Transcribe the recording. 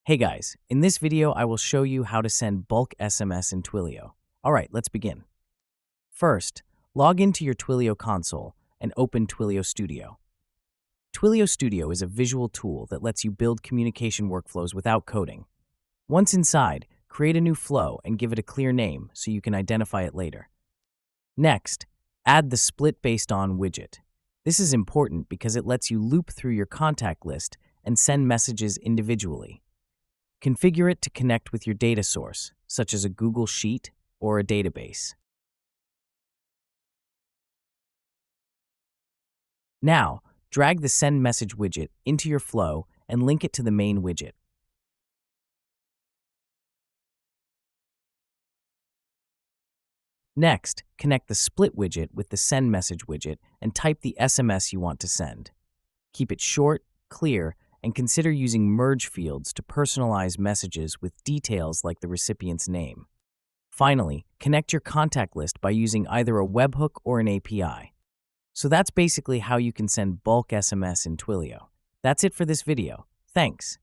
Hey guys, in this video I will show you how to send bulk SMS in Twilio. Alright, let's begin. First, log into your Twilio console and open Twilio Studio. Twilio Studio is a visual tool that lets you build communication workflows without coding. Once inside, create a new flow and give it a clear name so you can identify it later. Next, add the Split Based On widget. This is important because it lets you loop through your contact list and send messages individually. Configure it to connect with your data source, such as a Google Sheet or a database. Now, drag the Send Message widget into your flow and link it to the main widget. Next, connect the Split widget with the Send Message widget and type the SMS you want to send. Keep it short, clear, and consider using merge fields to personalize messages with details like the recipient's name. Finally, connect your contact list by using either a webhook or an API. So that's basically how you can send bulk SMS in Twilio. That's it for this video. Thanks.